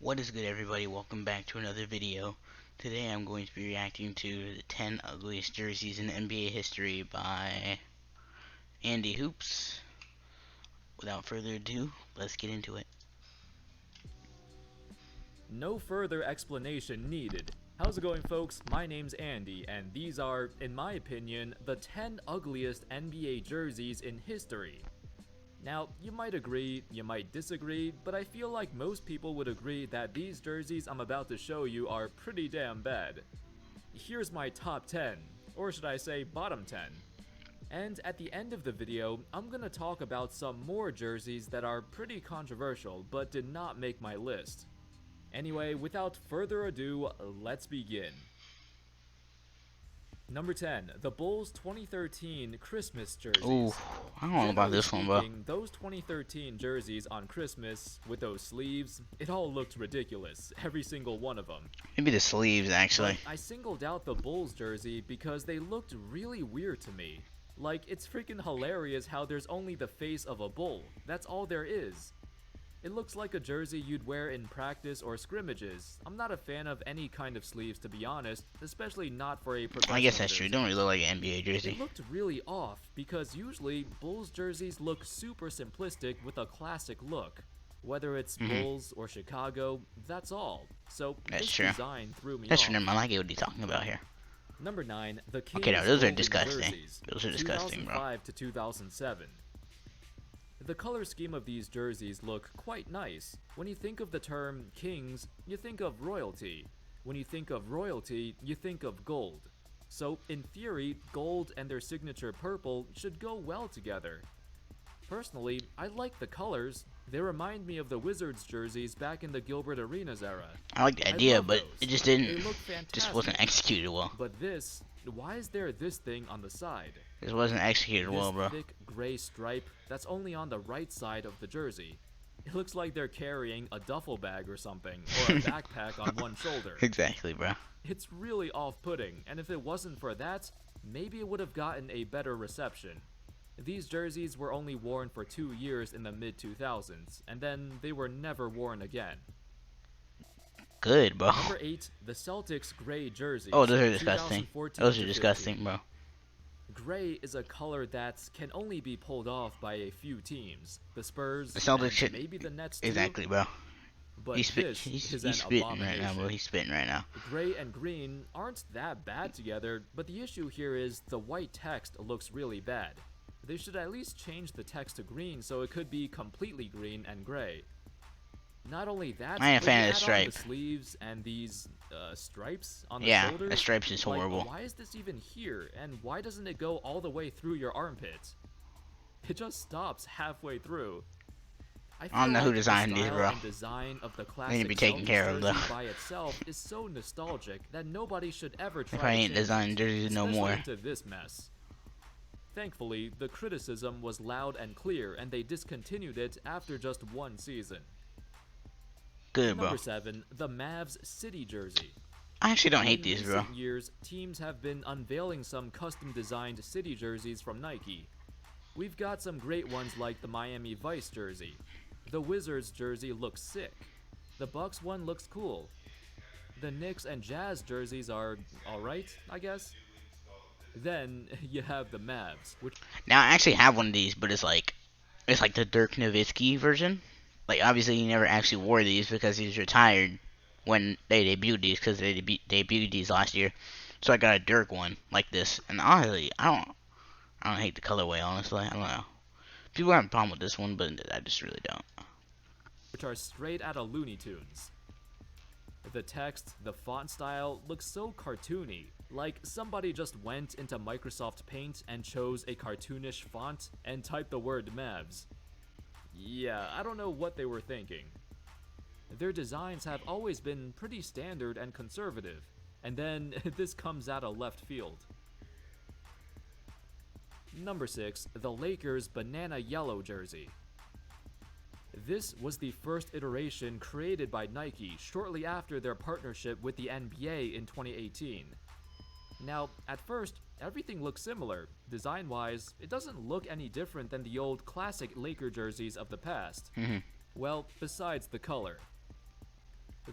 What is good, everybody? Welcome back to another video. Today I'm going to be reacting to the 10 ugliest jerseys in NBA history by Andy Hoops. Without further ado, let's get into it. No further explanation needed. How's it going, folks? My name's Andy, and these are, in my opinion, the 10 ugliest NBA jerseys in history. Now, you might agree, you might disagree, but I feel like most people would agree that these jerseys I'm about to show you are pretty damn bad. Here's my top 10, or should I say bottom 10. And at the end of the video, I'm gonna talk about some more jerseys that are pretty controversial but did not make my list. Anyway, without further ado, let's begin. Number 10, the Bulls 2013 Christmas jerseys. Ooh, I don't know about this one, bro. Those 2013 jerseys on Christmas, with those sleeves, it all looked ridiculous, every single one of them. Maybe the sleeves, actually. But I singled out the Bulls jersey because they looked really weird to me. Like, it's freaking hilarious how there's only the face of a bull. That's all there is. It looks like a jersey you'd wear in practice or scrimmages. I'm not a fan of any kind of sleeves, to be honest, especially not for a professional I guess that's jersey. true. Don't really look like an NBA jersey. It looked really off, because usually Bulls jerseys look super simplistic with a classic look. Whether it's Bulls or Chicago, that's all. So That's this true. design threw me That's off. true. Never mind. I get what he's talking about here. Number 9, the Kings Okay, now those are Golden disgusting. jerseys, Those are disgusting, bro. 2005 to 2007. The color scheme of these jerseys look quite nice. When you think of the term Kings, you think of royalty. When you think of royalty, you think of gold. So, in theory, gold and their signature purple should go well together. Personally, I like the colors. They remind me of the Wizards jerseys back in the Gilbert Arenas era. I like the idea, love but those. it just They didn't. look fantastic. Just wasn't executed well. But this, why is there this thing on the side? This wasn't executed This well, bro. thick gray stripe that's only on the right side of the jersey. It looks like they're carrying a duffel bag or something, or a backpack on one shoulder. Exactly, bro. It's really off-putting, and if it wasn't for that, maybe it would have gotten a better reception. These jerseys were only worn for 2 years in the mid-2000s, and then they were never worn again. Good, bro. Number 8, the Celtics gray jerseys. Oh, those are disgusting. 2014 Those to are 15. disgusting, bro. Gray is a color that can only be pulled off by a few teams. The Spurs, The Celtics and should. maybe the Nets too. Exactly, bro. But He's this is an spitting right abomination. now, bro. He's spitting right now. Gray and green aren't that bad together, but the issue here is the white text looks really bad. They should at least change the text to green so it could be completely green and gray. Not only that, I ain't a fan of the add on stripe. the sleeves and these stripes on the Yeah, shoulders. the stripes is Like, horrible. why is this even here, and why doesn't it go all the way through your armpit? It just stops halfway through. I don't know feel who like designed the these, style bro. and design of the They classic need to be taken Celtics care of, jersey though. by itself is so nostalgic that nobody should ever try If I to ain't change designing it, jerseys no especially more. into this mess. Thankfully, the criticism was loud and clear, and they discontinued it after just one season. Good, bro. Number 7, the Mavs City jersey. I actually don't hate In these, bro. recent years, teams have been unveiling some custom-designed city jerseys from Nike. We've got some great ones like the Miami Vice jersey. The Wizards jersey looks sick. The Bucks one looks cool. The Knicks and Jazz jerseys are alright, I guess. Then you have the Mavs, which Now I actually have one of these, but it's like the Dirk Nowitzki version. Like obviously he never actually wore these because he's retired when they debuted these because they debuted these last year. So I got a Dirk one like this, and honestly I don't hate the colorway. Honestly, I don't know. People have a problem with this one, but I just really don't. are straight out of Looney Tunes. The text, the font style looks so cartoony, like somebody just went into Microsoft Paint and chose a cartoonish font and typed the word Mavs. Yeah, I don't know what they were thinking. Their designs have always been pretty standard and conservative, and then this comes out of left field. Number 6, the Lakers banana yellow jersey. This was the first iteration created by Nike shortly after their partnership with the NBA in 2018. Now, at first, everything looks similar. Design-wise, it doesn't look any different than the old classic Laker jerseys of the past. Well, besides the color.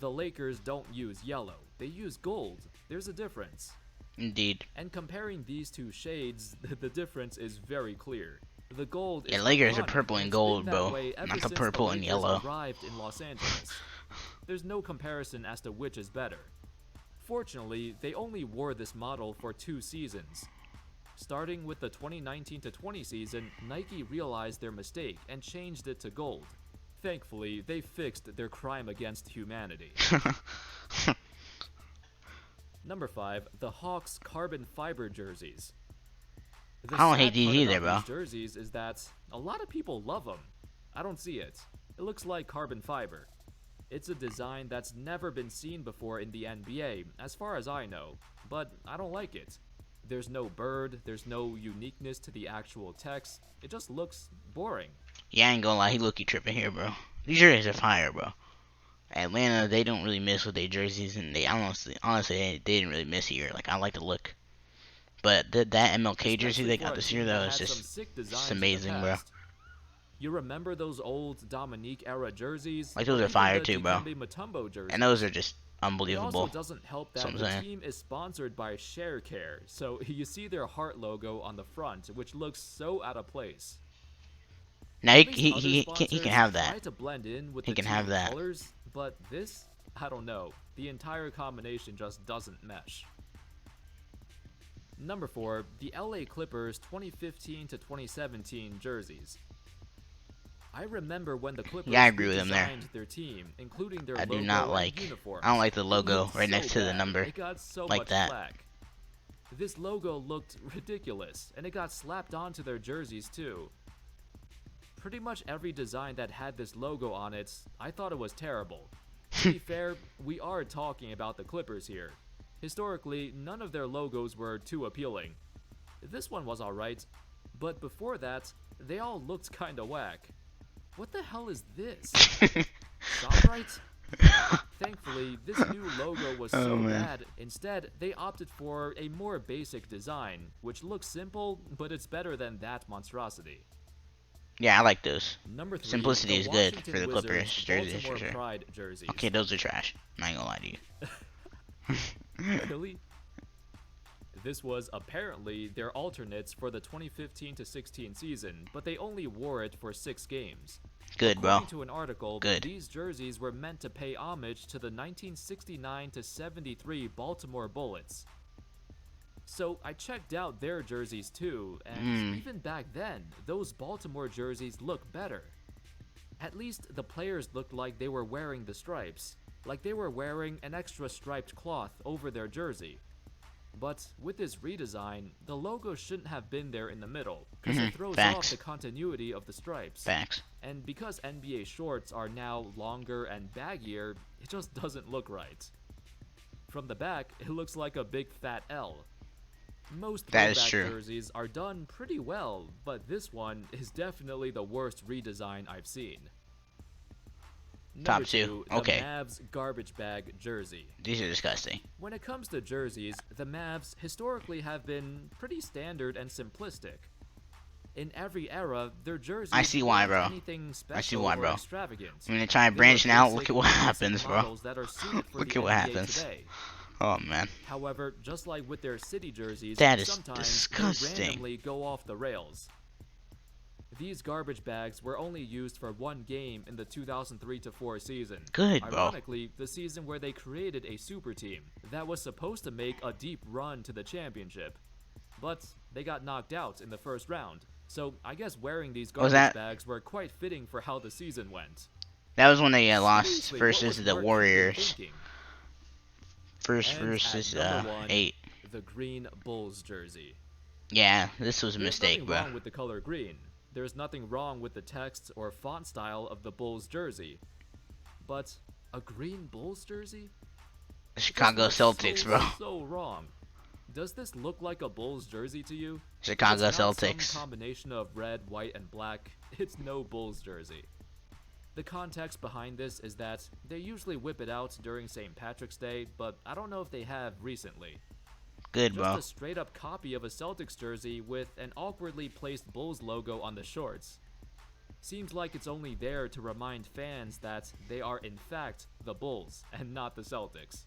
The Lakers don't use yellow, they use gold. There's a difference. Indeed. And comparing these two shades, the difference is very clear. The gold Yeah, is Lakers are iconic, purple and and it's been gold, that bro. way ever Not the since the purple and Lakers yellow. arrived in Los Angeles. There's no comparison as to which is better. Fortunately, they only wore this model for 2 seasons. Starting with the 2019-20 season, Nike realized their mistake and changed it to gold. Thankfully, they fixed their crime against humanity. Number 5, the Hawks carbon fiber jerseys. The I don't hate sad these part either, about bro. these jerseys is that a lot of people love them. I don't see it. It looks like carbon fiber. It's a design that's never been seen before in the NBA, as far as I know, but I don't like it. There's no bird, there's no uniqueness to the actual text, it just looks boring. Yeah, I ain't gonna lie, he look tripping here, bro. These jerseys are fire, bro. Atlanta, they don't really miss with their jerseys, and they honestly, they didn't really miss here. Like, I like the look. But that MLK jersey Especially they for got a this year, team that though, is had some sick just designs in the amazing, bro. past. You remember those old Dominique era jerseys? Like, those or are even fire the too, bro. Dikembe Mutombo jerseys? And those are just It also unbelievable. doesn't help That's that what the I'm saying. team is sponsored by ShareCare, so you see their heart logo on the front, which looks so out of place. Now, At least other he sponsors can have try that. to blend in with He the can team have that. colors, but this, I don't know. The entire combination just doesn't mesh. Number 4, the LA Clippers 2015 to 2017 jerseys. I remember when the Clippers Yeah, I agree with him there. redesigned their team, including their I logo do not and like. uniforms. I don't like the It logo looked right so next to the bad. number. It got so like much that. flack. This logo looked ridiculous, and it got slapped onto their jerseys too. Pretty much every design that had this logo on it, I thought it was terrible. To be fair, we are talking about the Clippers here. Historically, none of their logos were too appealing. This one was alright, but before that, they all looked kinda whack. What the hell is this? ShopRite? Thankfully, this new logo was so bad, instead, they opted for a more basic design, which looks simple, but it's better than that monstrosity. Yeah, I like those. Number 3, Simplicity the is good Washington for the Wizards Clippers jerseys, for Baltimore sure. Pride jerseys. Okay, those are trash. I ain't gonna lie to you. Really? This was apparently their alternates for the 2015-16 season, but they only wore it for 6 games. Good, bro. According to an article, Good. these jerseys were meant to pay homage to the 1969-73 Baltimore Bullets. So I checked out their jerseys too, and even back then, those Baltimore jerseys look better. At least the players looked like they were wearing the stripes, like they were wearing an extra striped cloth over their jersey. But with this redesign, the logo shouldn't have been there in the middle, because it throws off Facts. the continuity of the stripes. Facts. And because NBA shorts are now longer and baggier, it just doesn't look right. From the back, it looks like a big fat L. Most That is throwback true. jerseys are done pretty well, but this one is definitely the worst redesign I've seen. Top Number 2. 2, Okay. the Mavs garbage bag jersey. These are disgusting. When it comes to jerseys, the Mavs historically have been pretty standard and simplistic. In every era, their jerseys I see why, weren't bro. anything special I see why, or bro. extravagant. When they try They were branching out, basic, look at what basic happens, bro. models that are suited for Look the at what NBA happens. today. Oh, man. However, just like with their city jerseys, That is sometimes disgusting. they randomly go off the rails. These garbage bags were only used for 1 game in the 2003-04 season. Good, bro. Ironically, the season where they created a super team that was supposed to make a deep run to the championship. But they got knocked out in the first round. So I guess wearing these Was garbage that- bags were quite fitting for how the season went. That was when they lost Seriously, what versus was the Mark Cuban Warriors. thinking? First And versus at number 1, 8. the green Bulls jersey. Yeah, this was a There's mistake, nothing bro. wrong with the color green. There's nothing wrong with the text or font style of the Bulls jersey. But a green Bulls jersey? The It just Chicago looks Celtics, so, bro. So wrong. Does this look like a Bulls jersey to you? If Chicago it's not Celtics. Some combination of red, white, and black. It's no Bulls jersey. The context behind this is that they usually whip it out during St. Patrick's Day, but I don't know if they have recently. Good, Just bro. a straight up copy of a Celtics jersey with an awkwardly placed Bulls logo on the shorts. Seems like it's only there to remind fans that they are in fact the Bulls and not the Celtics.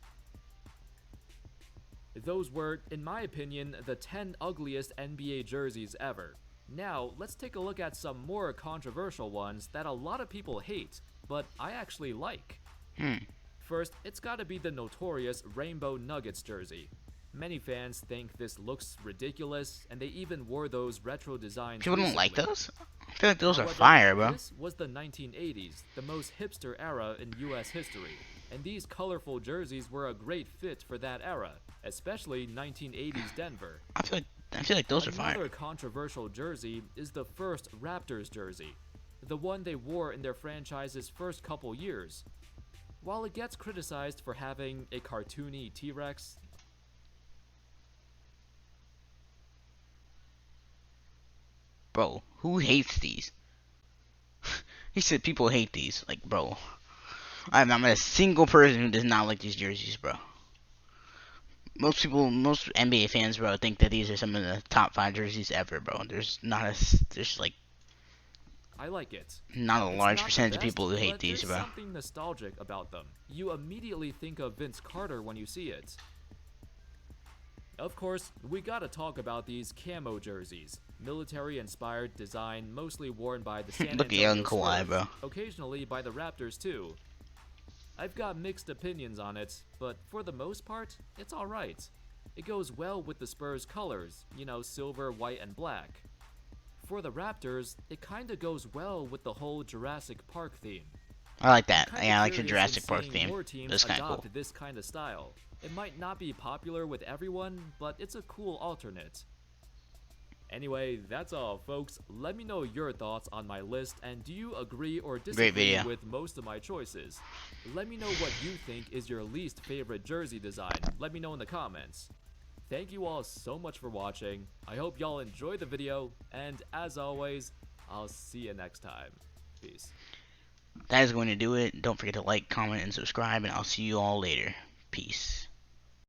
Those were, in my opinion, the 10 ugliest NBA jerseys ever. Now, let's take a look at some more controversial ones that a lot of people hate, but I actually like. Hmm. First, it's gotta be the notorious Rainbow Nuggets jersey. Many fans think this looks ridiculous, and they even wore those retro designs People don't like recently. those? I feel like those are However, fire, bro. this was the 1980s, the most hipster era in US history, and these colorful jerseys were a great fit for that era, especially 1980s Denver. I feel like those are fire. Another controversial jersey is the first Raptors jersey, the one they wore in their franchise's first couple years. While it gets criticized for having a cartoony T-Rex, Bro, who hates these? He said people hate these. Like, bro. I'm not a single person who does not like these jerseys, bro. Most people, most NBA fans, bro, think that these are some of the top 5 jerseys ever, bro. There's like I like it. not a It's large not the percentage of best, people who hate but these, there's bro. something nostalgic about them. You immediately think of Vince Carter when you see it. Of course, we gotta talk about these camo jerseys. Military-inspired design, mostly worn by the San Look at Antonio young Kawhi, Spurs, bro. occasionally by the Raptors too. I've got mixed opinions on it, but for the most part, it's alright. It goes well with the Spurs colors, you know, silver, white, and black. For the Raptors, it kinda goes well with the whole Jurassic Park theme. I like that. Kinda Yeah, I like the curious Jurassic in Park seeing theme. more teams That's kind of adopt cool. this kind of style. It might not be popular with everyone, but it's a cool alternate. Anyway, that's all, folks. Let me know your thoughts on my list, and do you agree or Great disagree video. with most of my choices? Let me know what you think is your least favorite jersey design. Let me know in the comments. Thank you all so much for watching. I hope y'all enjoyed the video, and as always, I'll see you next time. Peace. That is going to do it. Don't forget to like, comment, and subscribe, and I'll see you all later. Peace.